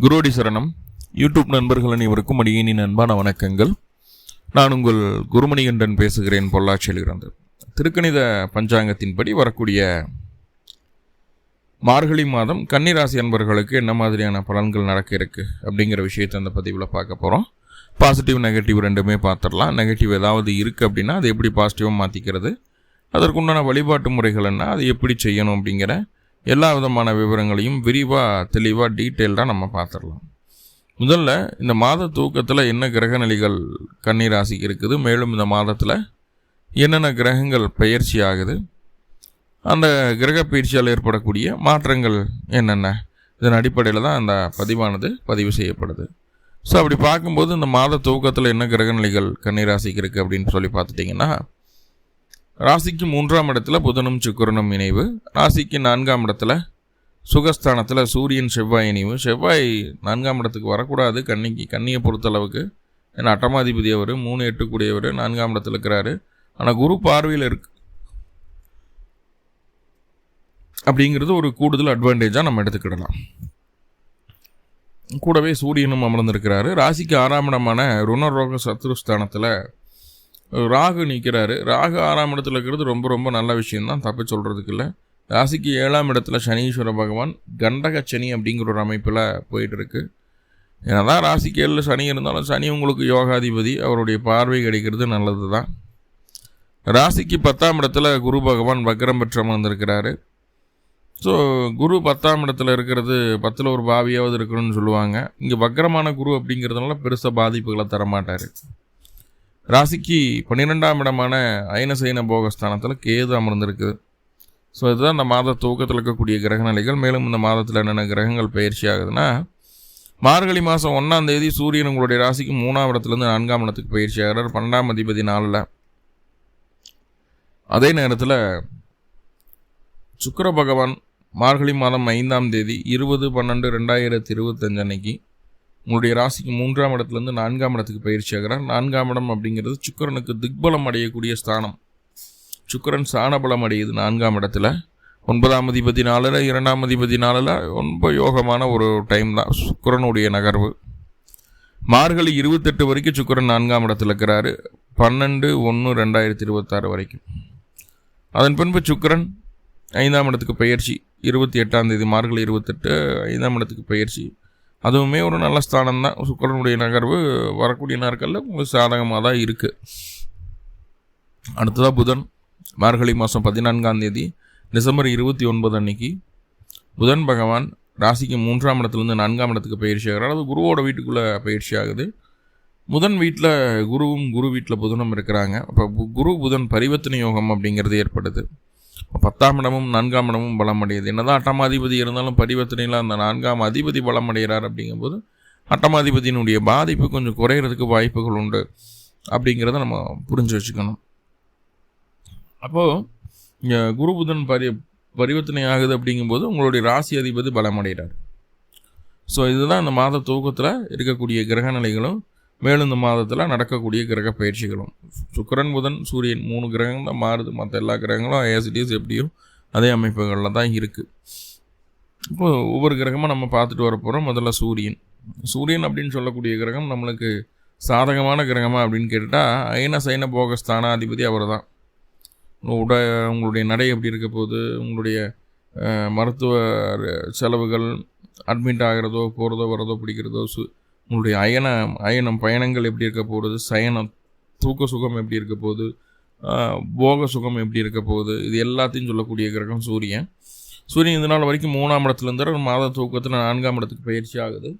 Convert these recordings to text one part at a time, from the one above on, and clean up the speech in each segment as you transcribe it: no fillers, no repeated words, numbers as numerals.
குருவடி சரணம். யூடியூப் நண்பர்கள் அனைவருக்கும் அடியேனின் அன்பான வணக்கங்கள். நான் உங்கள் குருமணிகண்டன் பேசுகிறேன், பொள்ளாச்சியிலிருந்து. திருக்கணித பஞ்சாங்கத்தின்படி வரக்கூடிய மார்கழி மாதம் கன்னிராசி அன்பர்களுக்கு என்ன மாதிரியான பலன்கள் நடக்க இருக்கு அப்படிங்கிற விஷயத்தை அந்த பதிவில் பார்க்க போகிறோம். பாசிட்டிவ் நெகட்டிவ் ரெண்டுமே பார்த்துடலாம். நெகட்டிவ் ஏதாவது இருக்குது அப்படின்னா அதை எப்படி பாசிட்டிவாக மாற்றிக்கிறது, அதற்குண்டான வழிபாட்டு முறைகள் என்ன, அதை எப்படி செய்யணும் அப்படிங்கிற எல்லா விதமான விவரங்களையும் விரிவாக தெளிவாக டீட்டெயில்டாக நம்ம பார்த்துடலாம். முதல்ல இந்த மாத தூக்கத்தில் என்ன கிரக நிலைகள் கன்னிராசிக்கு இருக்குது, மேலும் இந்த மாதத்தில் என்னென்ன கிரகங்கள் பயிற்சி ஆகுது, அந்த கிரக பயிற்சியால் ஏற்படக்கூடிய மாற்றங்கள் என்னென்ன, இதன் அடிப்படையில் தான் அந்த பதிவானது பதிவு செய்யப்படுது. ஸோ அப்படி பார்க்கும்போது இந்த மாத தூக்கத்தில் என்ன கிரக நிலைகள் கன்னிராசிக்கு இருக்குது அப்படின்னு சொல்லி பார்த்துட்டிங்கன்னா, ராசிக்கு 3ஆம் இடத்துல புதனும் சுக்கிரனும் இணைவு, ராசிக்கு 4ஆம் இடத்துல சுகஸ்தானத்தில் சூரியன் செவ்வாய் இணைவு. செவ்வாய் 4ஆம் இடத்துக்கு வரக்கூடாது கன்னியை பொறுத்தளவுக்கு, ஏன்னா அட்டமாதிபதி அவர் 3-8 கூடியவர் 4ஆம் இடத்துல இருக்கிறாரு. ஆனால் குரு பார்வையில் இருக்கு அப்படிங்கிறது ஒரு கூடுதல் அட்வான்டேஜாக நம்ம எடுத்துக்கிடலாம். கூடவே சூரியனும் அமர்ந்திருக்கிறாரு. ராசிக்கு 6ஆம் இடமான ருணரோக சத்ருஸ்தானத்தில் ராகு நிற்கிறாரு. ராகு 6ஆம் இடத்துல இருக்கிறது ரொம்ப ரொம்ப நல்ல விஷயம்தான், தப்பு சொல்கிறதுக்கு இல்லை. ராசிக்கு 7ஆம் இடத்துல சனீஸ்வர பகவான் கண்டக சனி அப்படிங்கிற ஒரு அமைப்பில் போயிட்டுருக்கு. ஏன்னா தான் ராசிக்கு 7 சனி இருந்தாலும் சனி உங்களுக்கு யோகாதிபதி, அவருடைய பார்வை கிடைக்கிறது நல்லது தான். ராசிக்கு 10ஆம் இடத்துல குரு பகவான் வக்ரம் பெற்று அமர்ந்திருக்கிறாரு. ஸோ குரு 10ஆம் இடத்துல இருக்கிறது 10ல் ஒரு பாவியாவது இருக்கணும்னு சொல்லுவாங்க. இங்கே வக்ரமான குரு அப்படிங்கிறதுனால பெருசாக பாதிப்புகளை தரமாட்டார். ராசிக்கு 12ஆம் இடமான அயனசைன போகஸ்தானத்தில் கேது அமர்ந்திருக்குது. ஸோ இதுதான் இந்த மாத தூக்கத்தில் இருக்கக்கூடிய கிரக நிலைகள். மேலும் இந்த மாதத்தில் என்னென்ன கிரகங்கள் பயிற்சி ஆகுதுன்னா, மார்கழி மாதம் 1ஆம் தேதி சூரியன் உங்களுடைய ராசிக்கு 3ஆம் இடத்துலேருந்து 4ஆம் இடத்துக்கு பயிற்சி ஆகிறார், 12ஆம் அதிபதி 4ல். அதே நேரத்தில் சுக்கிர பகவான் மார்கழி மாதம் 5ஆம் தேதி 20/12/2025 அன்னைக்கு உங்களுடைய ராசிக்கு 3ஆம் இடத்துலேருந்து 4ஆம் இடத்துக்கு பயிற்சி ஆகிறார். 4ஆம் இடம் அப்படிங்கிறது சுக்கிரனுக்கு திக்பலம் அடையக்கூடிய ஸ்தானம். சுக்கிரன் சாணபலம் அடையுது 4ஆம் இடத்துல. 9ஆம் அதிபதி 4ல், 2ஆம் அதிபதி 4ல். ரொம்ப யோகமான ஒரு டைம் தான் சுக்கிரனுடைய நகர்வு. மார்கழி 28 வரைக்கும் சுக்கிரன் 4ஆம் இடத்துல இருக்கிறாரு, 12/1/2026 வரைக்கும். அதன் பின்பு சுக்கிரன் 5ஆம் இடத்துக்கு பயிற்சி 28ஆம் தேதி மார்கழி 28 5ஆம் இடத்துக்கு பயிற்சி. அதுவுமே ஒரு நல்ல ஸ்தானம் தான். சுக்கிரனுடைய நகர்வு வரக்கூடிய நாட்களில் உங்களுக்கு சாதகமாக தான் இருக்குது. அடுத்ததாக புதன் மார்கழி மாதம் 14ஆம் தேதி டிசம்பர் 29 அன்னைக்கு புதன் பகவான் ராசிக்கு 3ஆம் இடத்துலேருந்து 4ஆம் இடத்துக்கு பயிற்சி ஆகிறார். அது குருவோட வீட்டுக்குள்ளே பயிற்சி ஆகுது. புதன் வீட்டில் குருவும் குரு வீட்டில் புதனும் இருக்கிறாங்க. அப்போ குரு புதன் பரிவர்த்தனை யோகம் அப்படிங்கிறது ஏற்படுது. 10ஆம் இடமும் 4ஆம் இடமும் பலம் அடையுது. என்னதான் அட்டமாதிபதி இருந்தாலும் பரிவர்த்தனையில் அந்த 4ஆம் அதிபதி பலம் அடைகிறார். அப்படிங்கும்போது அட்டமாதிபதியினுடைய பாதிப்பு கொஞ்சம் குறையிறதுக்கு வாய்ப்புகள் உண்டு அப்படிங்கிறத நம்ம புரிஞ்சு வச்சுக்கணும். அப்போது இங்கே குரு புதன் பரிவர்த்தனை ஆகுது அப்படிங்கும்போது உங்களுடைய ராசி அதிபதி பலம் அடைகிறார். ஸோ இதுதான் இந்த மாத தூக்கத்தில் இருக்கக்கூடிய கிரக நிலைகளும், மேலும் இந்த மாதத்தில் நடக்கக்கூடிய கிரக பயிற்சிகளும். சுக்கிரன் புதன் சூரியன் 3 கிரகங்கள் தான் மாறுது. மற்ற எல்லா கிரகங்களும் ஏசிடிஎஸ் எப்படியோ அதே அமைப்புகளில் தான் இருக்குது. இப்போது ஒவ்வொரு கிரகமாக நம்ம பார்த்துட்டு வர போகிறோம். முதல்ல சூரியன் அப்படின்னு சொல்லக்கூடிய கிரகம் நம்மளுக்கு சாதகமான கிரகமாக அப்படின்னு கேட்டால் அயன சைன போகஸ்தானாதிபதி அவர் தான். உங்களுடைய நடை எப்படி இருக்க போகுது, உங்களுடைய மருத்துவ செலவுகள், அட்மிட் ஆகிறதோ போகிறதோ வரதோ பிடிக்கிறதோ, உங்களுடைய அயனம் பயணங்கள் எப்படி இருக்க போகுது, சயனம் தூக்க சுகம் எப்படி இருக்க போகுது, போக சுகம் எப்படி இருக்க போகுது, இது எல்லாத்தையும் சொல்லக்கூடிய கிரகம் சூரியன். இது நாள் வரைக்கும் 3ஆம் இடத்துல இருந்தார். மாத தூக்கத்தில் 4ஆம் இடத்துக்கு பயிற்சி ஆகுது.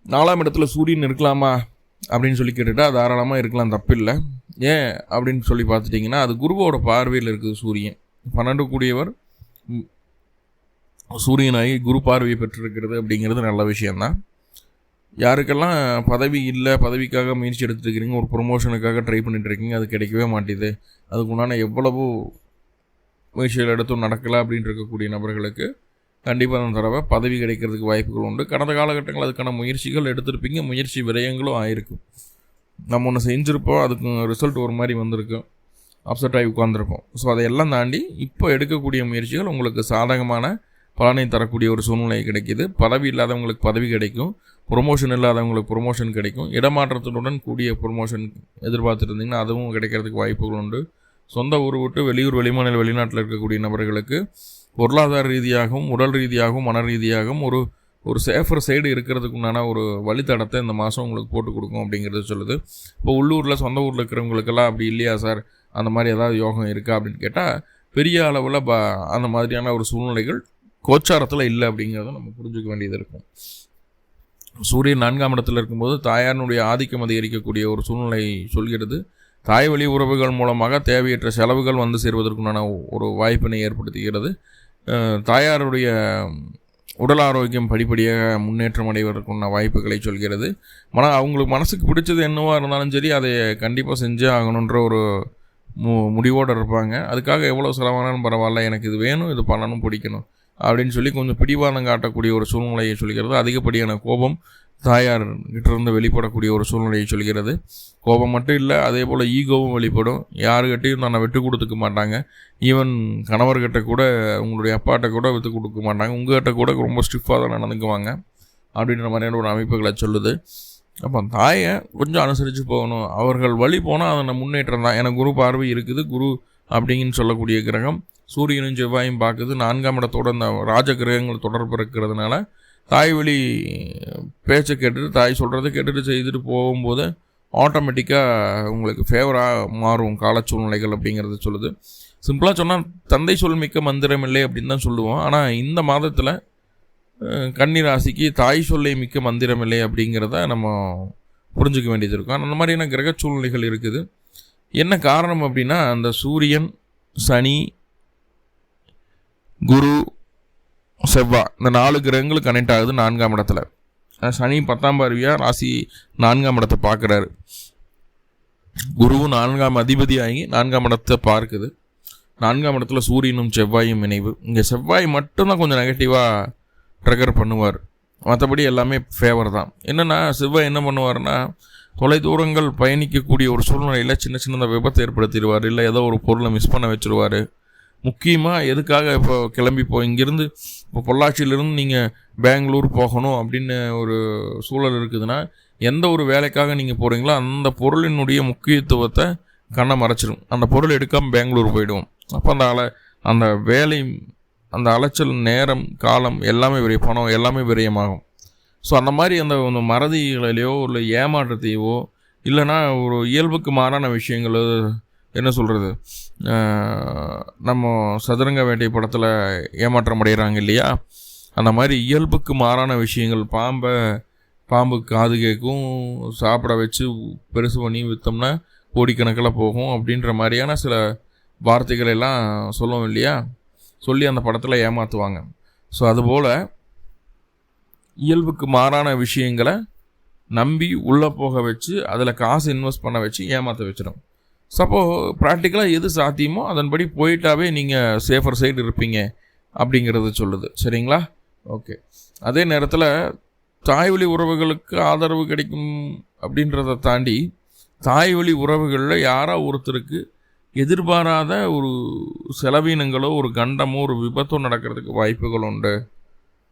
4ஆம் இடத்துல சூரியன் இருக்கலாமா அப்படின்னு சொல்லி கேட்டுட்டா தாராளமாக இருக்கலாம், தப்பில்லை. ஏன் அப்படின்னு சொல்லி பார்த்துட்டிங்கன்னா, அது குருவோட பார்வையில் இருக்குது. சூரியன் 12 கூடியவர் சூரியனாகி குரு பார்வையை பெற்றிருக்கிறது அப்படிங்கிறது நல்ல விஷயந்தான். யாருக்கெல்லாம் பதவி இல்லை, பதவிக்காக முயற்சி எடுத்துருக்கிறீங்க, ஒரு ப்ரொமோஷனுக்காக ட்ரை பண்ணிட்டுருக்கீங்க, அது கிடைக்கவே மாட்டேது, அதுக்கு உண்டான எவ்வளவோ முயற்சிகள் எடுத்தும் நடக்கலை அப்படின்னு இருக்கக்கூடிய நபர்களுக்கு கண்டிப்பாக அந்த தடவை பதவி கிடைக்கிறதுக்கு வாய்ப்புகள் உண்டு. கடந்த காலகட்டங்கள் அதுக்கான முயற்சிகள் எடுத்திருப்பீங்க, முயற்சி விரயங்களும் ஆயிருக்கும். நம்ம ஒன்று செஞ்சுருப்போம், அதுக்கு ரிசல்ட் ஒரு மாதிரி வந்திருக்கும், அப்செட் ஆகி உட்காந்துருப்போம். ஸோ அதையெல்லாம் தாண்டி இப்போ எடுக்கக்கூடிய முயற்சிகள் உங்களுக்கு சாதகமான பலனை தரக்கூடிய ஒரு சூழ்நிலை கிடைக்கிது. பதவி இல்லாதவங்களுக்கு பதவி கிடைக்கும், ப்ரொமோஷன் இல்லாதவங்களுக்கு ப்ரொமோஷன் கிடைக்கும். இடமாற்றத்துடன் கூடிய ப்ரொமோஷன் எதிர்பார்த்துட்டு இருந்தீங்கன்னா அதுவும் கிடைக்கிறதுக்கு வாய்ப்புகள் உண்டு. சொந்த ஊர் விட்டு வெளியூர், வெளிமாநில, வெளிநாட்டில் இருக்கக்கூடிய நபர்களுக்கு பொருளாதார ரீதியாகவும், உடல் ரீதியாகவும், மன ரீதியாகவும் ஒரு சேஃபர் சைடு இருக்கிறதுக்கு உண்டான ஒரு வழித்தடத்தை இந்த மாதம் உங்களுக்கு போட்டு கொடுக்கும் அப்படிங்கிறது சொல்லுது. இப்போ உள்ளூரில், சொந்த ஊரில் இருக்கிறவங்களுக்கெல்லாம் அப்படி இல்லையா சார், அந்த மாதிரி ஏதாவது யோகம் இருக்கா அப்படின்னு கேட்டால் பெரிய அளவில் அந்த மாதிரியான ஒரு சூழ்நிலைகள் கோச்சாரத்தில் இல்லை அப்படிங்கிறத நம்ம புரிஞ்சுக்க வேண்டியது இருக்கும். சூரியன் 4ஆம் இடத்துல இருக்கும்போது தாயாரினுடைய ஆதிக்கம் அதிகரிக்கக்கூடிய ஒரு சூழ்நிலை சொல்கிறது. தாய் வழி உறவுகள் மூலமாக தேவையற்ற செலவுகள் வந்து சேர்வதற்குண்டான ஒரு வாய்ப்பினை ஏற்படுத்துகிறது. தாயாருடைய உடல் ஆரோக்கியம் படிப்படியாக முன்னேற்றம் அடைவதற்குண்டான வாய்ப்புகளை சொல்கிறது. அவங்களுக்கு மனசுக்கு பிடிச்சது என்னவாக இருந்தாலும் சரி, அதை கண்டிப்பாக செஞ்சே ஆகணுன்ற ஒரு முடிவோடு இருப்பாங்க. அதுக்காக எவ்வளோ செலவானாலும் பரவாயில்ல, எனக்கு இது வேணும், இது பண்ணணும், பிடிக்கணும் அப்படின்னு சொல்லி கொஞ்சம் பிடிவாதம் காட்டக்கூடிய ஒரு சூழ்நிலையை சொல்கிறது. அதிகப்படியான கோபம் தாயார்கிட்டேருந்து வெளிப்படக்கூடிய ஒரு சூழ்நிலையை சொல்கிறது. கோபம் மட்டும் இல்லை, அதே போல் ஈகோவும் வெளிப்படும். யாருக்கிட்டையும் நான் விட்டு கொடுத்துக்க மாட்டாங்க. ஈவன் கணவர்கிட்ட கூட, உங்களுடைய அப்பாட்ட கூட விட்டு கொடுக்க மாட்டாங்க. உங்கள்கிட்ட கூட ரொம்ப ஸ்டிஃபாக தான் நடந்துக்குவாங்க அப்படின்ற மாதிரியான ஒரு அமைப்புகளை சொல்லுது. அப்போ தாயை கொஞ்சம் அனுசரித்து போகணும். அவர்கள் வழி போனால் அதை முன்னேற்றம் தான். எனக்கு குரு பார்வை இருக்குது. குரு அப்படிங்கன்னு சொல்லக்கூடிய கிரகம் சூரியனும் செவ்வாயும் பார்க்குது. 4ஆம் இடத்தோட இந்த ராஜ கிரகங்கள் தொடர்பு இருக்கிறதுனால தாய் வழி பேச்சை கேட்டுட்டு, தாய் சொல்கிறத கேட்டுட்டு செய்துட்டு போகும்போது ஆட்டோமேட்டிக்காக உங்களுக்கு ஃபேவராக மாறும் கால சூழ்நிலைகள் அப்படிங்கிறது சொல்லுது. சிம்பிளாக சொன்னால் தந்தை சொல் மிக்க மந்திரம் இல்லை அப்படின்னு தான் சொல்லுவோம். ஆனால் இந்த மாதத்தில் கன்னி ராசிக்கு தாய் சொல்லை மிக்க மந்திரம் இல்லை அப்படிங்கிறத நம்ம புரிஞ்சுக்க வேண்டியது இருக்கும். அந்த மாதிரியான கிரக சூழ்நிலைகள் இருக்குது. என்ன காரணம் அப்படின்னா, அந்த சூரியன், சனி, குரு, செவ்வாய் இந்த 4 கிரகங்கள் கனெக்ட் ஆகுது 4ஆம் இடத்துல. சனி 10ஆம் பார்வையாக ராசி 4ஆம் இடத்தை பார்க்குறாரு. குருவும் 4ஆம் அதிபதியாகி 4ஆம் இடத்தை பார்க்குது. 4ஆம் இடத்துல சூரியனும் செவ்வாயும் இணைவு. இங்கே செவ்வாய் மட்டும்தான் கொஞ்சம் நெகட்டிவாக ட்ரிகர் பண்ணுவார். மற்றபடி எல்லாமே ஃபேவர் தான். என்னென்னா, செவ்வாய் என்ன பண்ணுவார்னா, தொலைதூரங்கள் பயணிக்கக்கூடிய ஒரு சூழ்நிலையில் சின்ன சின்ன விபத்தை ஏற்படுத்திடுவார். இல்லை ஏதோ ஒரு பொருளை மிஸ் பண்ண வச்சுருவார். முக்கியமாக எதுக்காக இப்போ இங்கேருந்து இப்போ பொள்ளாச்சியிலேருந்து நீங்கள் பெங்களூர் போகணும் அப்படின்னு ஒரு சூழல் இருக்குதுன்னா, எந்த ஒரு வேலைக்காக நீங்கள் போகிறீங்களோ அந்த பொருளினுடைய முக்கியத்துவத்தை கண்ணை மறைச்சிடும். அந்த பொருள் எடுக்காமல் பெங்களூர் போயிடுவோம். அப்போ அந்த வேலை, அந்த அலைச்சல், நேரம், காலம் எல்லாமே பணம் எல்லாமே விரயமாகும். ஸோ அந்த மாதிரி அந்த மறதிகளையோ இல்லை ஏமாற்றத்தையோ இல்லைன்னா ஒரு இயல்புக்கு மாறான விஷயங்கள், என்ன சொல்கிறது, நம்ம சதுரங்க வேட்டை படத்தில் ஏமாற்றம் அடைகிறாங்க இல்லையா, அந்த மாதிரி இயல்புக்கு மாறான விஷயங்கள், பாம்பு காது கேட்கும், சாப்பிட வச்சு பெருசு பண்ணி விற்றோம்னா கோடிக்கணக்கில் போகும் அப்படின்ற மாதிரியான சில வார்த்தைகள் எல்லாம் சொல்லுவோம் இல்லையா, சொல்லி அந்த படத்தில் ஏமாற்றுவாங்க. ஸோ அதுபோல் இயல்புக்கு மாறான விஷயங்களை நம்பி உள்ளே போக வச்சு அதில் காசு இன்வெஸ்ட் பண்ண வச்சு ஏமாற்ற வச்சிடும். ஸோ ப்ராக்டிக்கலாக எது சாத்தியமோ அதன்படி போயிட்டாவே நீங்கள் சேஃபர் சைடு இருப்பீங்க அப்படிங்கிறது சொல்லுது. சரிங்களா? ஓகே. அதே நேரத்தில் தாய் வழி உறவுகளுக்கு ஆதரவு கிடைக்கும் அப்படின்றத தாண்டி தாய் வழி உறவுகளில் யாரோ ஒருத்தருக்கு எதிர்பாராத ஒரு செலவீனங்களோ, ஒரு கண்டமோ, ஒரு விபத்தோ நடக்கிறதுக்கு வாய்ப்புகள் உண்டு.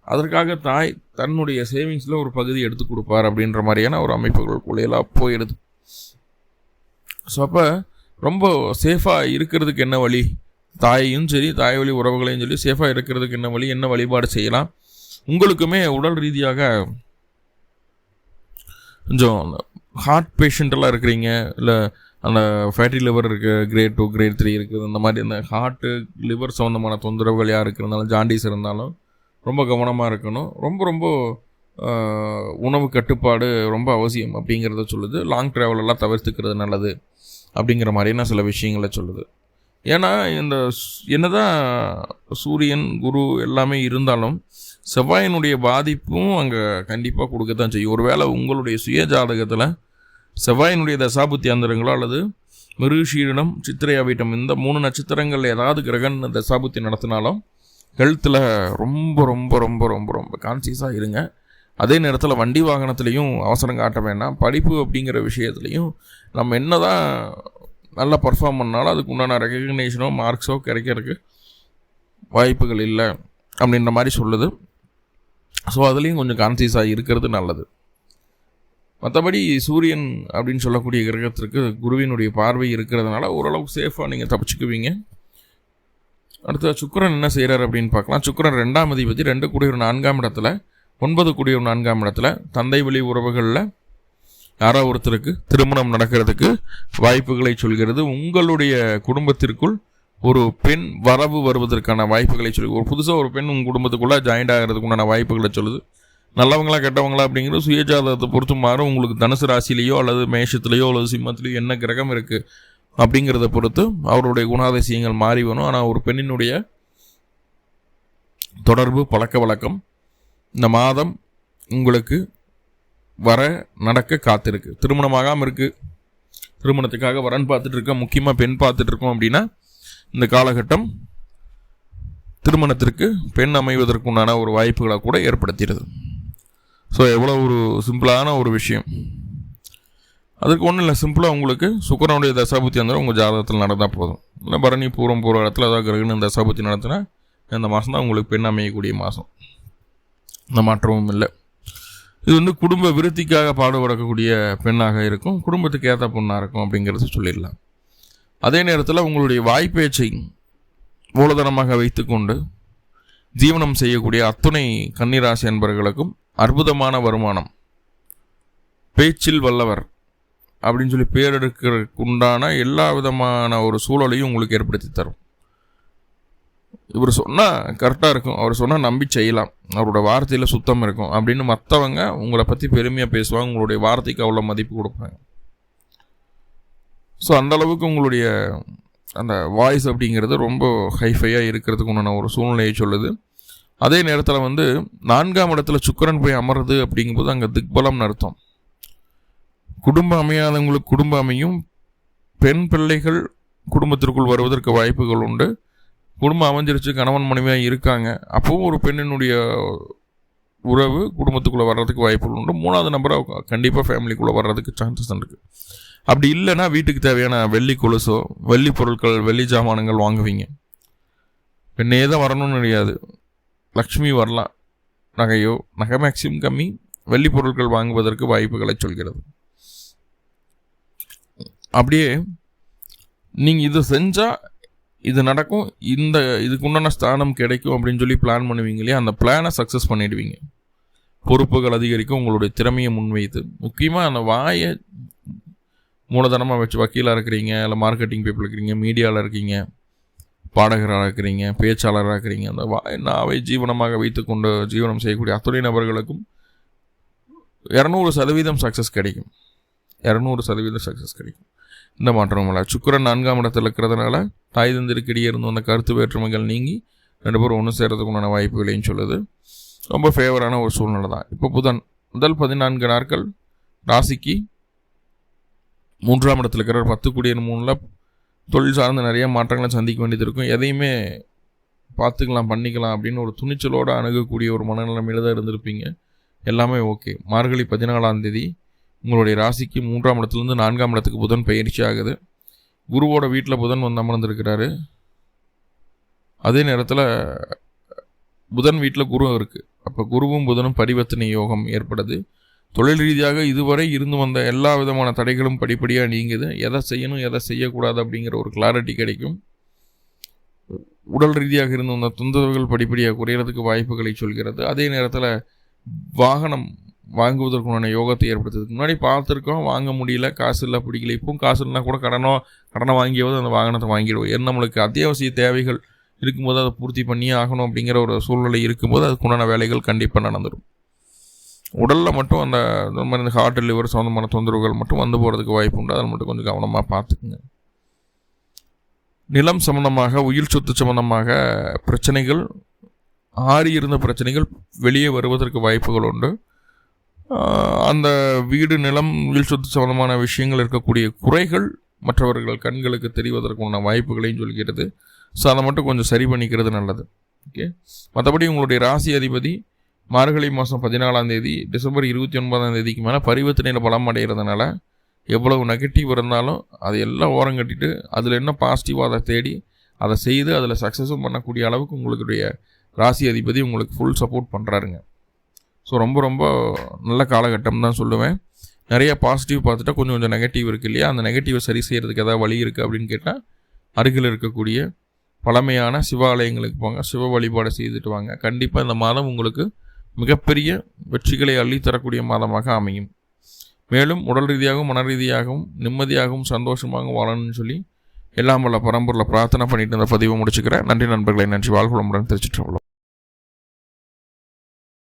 அதற்காக தாய் தன்னுடைய சேவிங்ஸில் ஒரு பகுதி எடுத்து கொடுப்பார் அப்படின்ற மாதிரியான ஒரு அமைப்புகளுக்குள்ளேயெல்லாம் போயிடுது. ஸோ அப்போ ரொம்ப சேஃபாக இருக்கிறதுக்கு என்ன வழி, தாயையும் சரி தாய் வழி உறவுகளையும் சரி சேஃபாக இருக்கிறதுக்கு என்ன வழி, என்ன வழிபாடு செய்யலாம்? உங்களுக்குமே உடல் ரீதியாக கொஞ்சம் ஹார்ட் பேஷண்ட்டெல்லாம் இருக்கிறீங்க, இல்லை அந்த ஃபேட்டி லிவர் இருக்குது, கிரேட் 2 கிரேட் 3 இருக்குது, அந்த மாதிரி அந்த ஹார்ட்டு லிவர் சம்மந்தமான தொந்தரவுகள் யார் இருக்கிறதுனாலும், ஜாண்டிஸ் இருந்தாலும் ரொம்ப கவனமாக இருக்கணும். ரொம்ப உணவு கட்டுப்பாடு ரொம்ப அவசியம் அப்படிங்கிறத சொல்லுது. லாங் ட்ராவலெல்லாம் தவிர்த்துக்கிறது நல்லது அப்படிங்கிற மாதிரியான சில விஷயங்களை சொல்லுது. ஏன்னா இந்த என்னதான் சூரியன், குரு எல்லாமே இருந்தாலும் செவ்வாயினுடைய பாதிப்பும் அங்கே கண்டிப்பாக கொடுக்கத்தான் செய்யும். ஒருவேளை உங்களுடைய சுய ஜாதகத்தில் செவ்வாயினுடைய தசாபுத்தி அந்தரங்களோ அல்லது மிருகஷீரிடம், சித்திரை அவிட்டம் இந்த 3 நட்சத்திரங்கள் ஏதாவது கிரகன் தசாபுத்தி நடத்தினாலும் ஹெல்த்தில் ரொம்ப ரொம்ப ரொம்ப ரொம்ப ரொம்ப கான்சியஸாக இருங்க. அதே நேரத்தில் வண்டி வாகனத்துலேயும் அவசரம் காட்ட வேண்டாம். படிப்பு அப்படிங்கிற விஷயத்துலையும் நம்ம என்ன தான் நல்லா பர்ஃபார்ம் பண்ணாலும் அதுக்கு உண்டான ரெகக்னேஷனோ மார்க்ஸோ கிடைக்கிறதுக்கு வாய்ப்புகள் இல்லை அப்படின்ற மாதிரி சொல்லுது. ஸோ அதுலேயும் கொஞ்சம் கான்சியஸாக இருக்கிறது நல்லது. மற்றபடி சூரியன் அப்படின்னு சொல்லக்கூடிய கிரகத்திற்கு குருவினுடைய பார்வை இருக்கிறதுனால ஓரளவுக்கு சேஃபாக நீங்கள் தப்பிச்சுக்குவீங்க. அடுத்த சுக்கிரன் என்ன செய்கிறார் அப்படின்னு பார்க்கலாம். சுக்கிரன் 2ஆம் அதிபதி 2 கூடிய 4ஆம் இடத்துல 9 கூடிய 4ஆம் இடத்துல தந்தை வழி உறவுகளில் யாரோ ஒருத்தருக்கு திருமணம் நடக்கிறதுக்கு வாய்ப்புகளை சொல்கிறது. உங்களுடைய குடும்பத்திற்குள் ஒரு பெண் வரவு வருவதற்கான வாய்ப்புகளை சொல்லி ஒரு புதுசாக ஒரு பெண் உங்கள் குடும்பத்துக்குள்ளே ஜாயின்ட் ஆகிறதுக்கு உண்டான வாய்ப்புகளை சொல்லுது. நல்லவங்களா கெட்டவங்களா அப்படிங்கிறது சுயஜாதகத்தை பொறுத்து மாறும். உங்களுக்கு தனுசு ராசிலேயோ அல்லது மேஷத்துலேயோ அல்லது சிம்மத்திலேயோ என்ன கிரகம் இருக்குது அப்படிங்கிறத பொறுத்து அவருடைய குணாதிசயங்கள் மாறி வரும். ஆனால் ஒரு பெண்ணினுடைய தொடர்பு பழக்க வழக்கம் இந்த மாதம் உங்களுக்கு வர நடக்க காத்திருக்கு. திருமணமாகாமல் இருக்குது, திருமணத்துக்காக வரன் பார்த்துட்டு இருக்கோம், முக்கியமாக பெண் பார்த்துட்டு இருக்கோம் அப்படின்னா இந்த காலகட்டம் திருமணத்திற்கு பெண் அமைவதற்குண்டான ஒரு வாய்ப்புகளை கூட ஏற்படுத்திடுது. ஸோ எவ்வளோ ஒரு சிம்பிளான ஒரு விஷயம். அதுக்கு ஒன்றும் இல்லை, சிம்பிளாக உங்களுக்கு சுக்கிரனுடைய தசாபுத்தி வந்துடும் உங்கள் ஜாதகத்தில் நடந்தால் போதும். இல்லை பரணி பூர்வம் பூர்வ இடத்துல அதாவது கிரகணம் தசாபுத்தி நடத்தினா இந்த மாதம் தான் உங்களுக்கு பெண் அமையக்கூடிய மாதம். இந்த மாற்றமும் இல்லை. இது குடும்ப விருத்திக்காக பாடுபடக்கூடிய பெண்ணாக இருக்கும், குடும்பத்துக்கு ஏற்ற பொண்ணாக இருக்கும் அப்படிங்கிறது சொல்லிடலாம். அதே நேரத்தில் உங்களுடைய வாய்ப்பேச்சை மூலதனமாக வைத்துக்கொண்டு ஜீவனம் செய்யக்கூடிய அத்துணை கன்னிராசி என்பவர்களுக்கும் அற்புதமான வருமானம், பேச்சில் வல்லவர் அப்படின்னு சொல்லி பேர் எடுக்கிறதுக்கு உண்டான எல்லா விதமான ஒரு சூழலையும் உங்களுக்கு ஏற்படுத்தி தரும். இவர் சொன்னால் கரெக்டாக இருக்கும், அவர் சொன்னால் நம்பி செய்யலாம், அவரோட வார்த்தையில் சுத்தம் இருக்கும் அப்படின்னு மற்றவங்க உங்களை பற்றி பெருமையாக பேசுவாங்க, உங்களுடைய வார்த்தைக்கு அவ்வளோ மதிப்பு கொடுப்பாங்க. ஸோ அந்தளவுக்கு உங்களுடைய அந்த வாய்ஸ் அப்படிங்கிறது ரொம்ப ஹைஃபையாக இருக்கிறதுக்கு உண்டான ஒரு சூழ்நிலையை சொல்லுது. அதே நேரத்தில் 4ஆம் இடத்துல சுக்கிரன் போய் அமர்றது அப்படிங்கும்போது அங்கே திக்பலம்னு அர்த்தம். குடும்பம் அமையாதவங்களுக்கு குடும்பம் அமையும், பெண் பிள்ளைகள் குடும்பத்திற்குள் வருவதற்கு வாய்ப்புகள் உண்டு. குடும்பம் அமைஞ்சிருச்சு, கணவன் மனைவியாக இருக்காங்க, அப்போவும் ஒரு பெண்ணினுடைய உறவு குடும்பத்துக்குள்ளே வர்றதுக்கு வாய்ப்புகள் உண்டு. 3வது நம்பராக கண்டிப்பாக ஃபேமிலிக்குள்ளே வர்றதுக்கு சான்சஸ் இருக்குது. அப்படி இல்லைன்னா வீட்டுக்கு தேவையான வெள்ளி கொலுசோ வெள்ளி பொருட்கள் வெள்ளி ஜாமானங்கள் வாங்குவீங்க. பெண்ணே தான் வரணும்னு கிடையாது, லக்ஷ்மி வரலாம், நகை மேக்சிமம் கம்மி, வெள்ளி பொருட்கள் வாங்குவதற்கு வாய்ப்புகளை சொல்கிறது. அப்படியே நீங்கள் இதை செஞ்சால் இது நடக்கும், இதுக்கு உண்டான ஸ்தானம் கிடைக்கும் அப்படின்னு சொல்லி பிளான் பண்ணுவீங்க இல்லையா, அந்த பிளானை சக்ஸஸ் பண்ணிடுவீங்க. பொறுப்புகள் அதிகரிக்கும், உங்களுடைய திறமையை முன்வைத்து. முக்கியமாக அந்த வாயை மூலதனமாக வச்சு வக்கீலாக இருக்கிறீங்க, இல்லை மார்க்கெட்டிங் பீப்புள் இருக்கிறீங்க, மீடியாவில் இருக்கீங்க, பாடகராக இருக்கிறீங்க, பேச்சாளராக இருக்கிறீங்க, அந்த நாவை ஜீவனமாக வைத்துக்கொண்டு ஜீவனம் செய்யக்கூடிய அத்துணை நபர்களுக்கும் 200% சக்ஸஸ் கிடைக்கும். 200% சக்ஸஸ் கிடைக்கும். இந்த மாற்றம் இல்லை. சுக்கிரன் 4ஆம் இடத்துல இருக்கிறதுனால தாய் தந்திருக்கிடையே இருந்து வந்த கருத்து வேற்றுமைகள் நீங்கி 2 பேரும் ஒன்று சேர்றதுக்கு உண்டான வாய்ப்புகளையும் சொல்லுது. ரொம்ப ஃபேவரான ஒரு சூழ்நிலை தான். இப்போ புதன் முதல் 14 நாட்கள் ராசிக்கு 3ஆம் இடத்துல இருக்கிற 10 கூடிய 3ல் தொழில் சார்ந்த நிறைய மாற்றங்களை சந்திக்க வேண்டியது இருக்கும். எதையுமே பார்த்துக்கலாம் பண்ணிக்கலாம் அப்படின்னு ஒரு துணிச்சலோடு அணுகக்கூடிய ஒரு மனநிலைமையில் தான் இருந்திருப்பீங்க. எல்லாமே ஓகே. மார்கழி 14ஆம் தேதி உங்களுடைய ராசிக்கு 3ஆம் இடத்துலேருந்து 4ஆம் இடத்துக்கு புதன் பயிற்சி ஆகுது. குருவோட வீட்டில் புதன் அமர்ந்திருக்கிறாரு. அதே நேரத்தில் புதன் வீட்டில் குரு இருக்குது. அப்போ குருவும் புதனும் பரிவர்த்தனை யோகம் ஏற்படுது. தொழில் ரீதியாக இதுவரை இருந்து வந்த எல்லா விதமான தடைகளும் படிப்படியாக நீங்குது. எதை செய்யணும் எதை செய்யக்கூடாது அப்படிங்கிற ஒரு கிளாரிட்டி கிடைக்கும். உடல் ரீதியாக இருந்து வந்த தொந்தரவுகள் படிப்படியாக குறையிறதுக்கு வாய்ப்புகளை சொல்கிறது. அதே நேரத்தில் வாகனம் வாங்குவதற்குண்டான யோகத்தை ஏற்படுத்துறதுக்கு முன்னாடி பார்த்துருக்கோம், வாங்க முடியல, காசு இல்லை, பிடிக்கல. இப்போவும் காசு இல்லைனா கூட கடனை வாங்கியாவது அந்த வாகனத்தை வாங்கிடுவோம். ஏன்னா நம்மளுக்கு அத்தியாவசிய தேவைகள் இருக்கும்போது அதை பூர்த்தி பண்ணியே ஆகணும் அப்படிங்கிற ஒரு சூழ்நிலை இருக்கும்போது அதுக்குண்டான வேலைகள் கண்டிப்பாக நடந்துடும். உடலில் மட்டும் அந்த மாதிரி இந்த ஹார்ட் லிவர் சம்மந்தமான தொந்தரவுகள் மட்டும் வந்து போகிறதுக்கு வாய்ப்பு உண்டு. அதில் மட்டும் கொஞ்சம் கவனமாக பார்த்துக்குங்க. நிலம் சம்பந்தமாக உயிர் சொத்து சம்பந்தமாக பிரச்சனைகள், ஆறி இருந்த பிரச்சனைகள் வெளியே வருவதற்கு வாய்ப்புகள் உண்டு. அந்த வீடு நிலம் உயிர் சொத்து சம்பந்தமான விஷயங்கள் இருக்கக்கூடிய குறைகள் மற்றவர்கள் கண்களுக்கு தெரிவதற்கான வாய்ப்புகளையும் சொல்கிறது. ஸோ அதை மட்டும் கொஞ்சம் சரி பண்ணிக்கிறது நல்லது. ஓகே. மற்றபடி உங்களுடைய ராசி அதிபதி மார்கழி மாதம் 14ஆம் தேதி டிசம்பர் 29ஆம் தேதிக்கு மேலே பரிவர்த்தனையில் பலம் அடைகிறதுனால எவ்வளவு நெகட்டிவ் இருந்தாலும் அதை எல்லாம் ஓரம் கட்டிட்டு அதில் என்ன பாசிட்டிவாக அதை தேடி அதை செய்து அதில் சக்ஸஸும் பண்ணக்கூடிய அளவுக்கு உங்களுடைய ராசி அதிபதி உங்களுக்கு ஃபுல் சப்போர்ட் பண்ணுறாருங்க. ஸோ ரொம்ப ரொம்ப நல்ல காலகட்டம் தான் சொல்லுவேன். நிறைய பாசிட்டிவ் பார்த்துட்டா கொஞ்சம் நெகட்டிவ் இருக்குது இல்லையா? அந்த நெகட்டிவை சரி செய்கிறதுக்கு ஏதாவது வழி இருக்குது அப்படின்னு கேட்டால் அருகில் இருக்கக்கூடிய பழமையான சிவாலயங்களுக்கு போங்க, சிவ வழிபாடு செய்துட்டு வாங்க. கண்டிப்பாக இந்த மாதம் உங்களுக்கு மிகப்பெரிய வெற்றிகளை அள்ளித்தரக்கூடிய மாதமாக அமையும். மேலும் உடல் ரீதியாகவும் மன ரீதியாகவும் நிம்மதியாகவும் சந்தோஷமாகவும் வாழணும்னு சொல்லி எல்லாம் வல்ல பரம்பொருளை பிரார்த்தனை பண்ணிட்டு இந்த பதிவை முடிச்சுக்கிறேன். நன்றி நண்பர்களை. நன்றி. வாழ்வுளமுடன். திருச்சிற்றம்பலம்.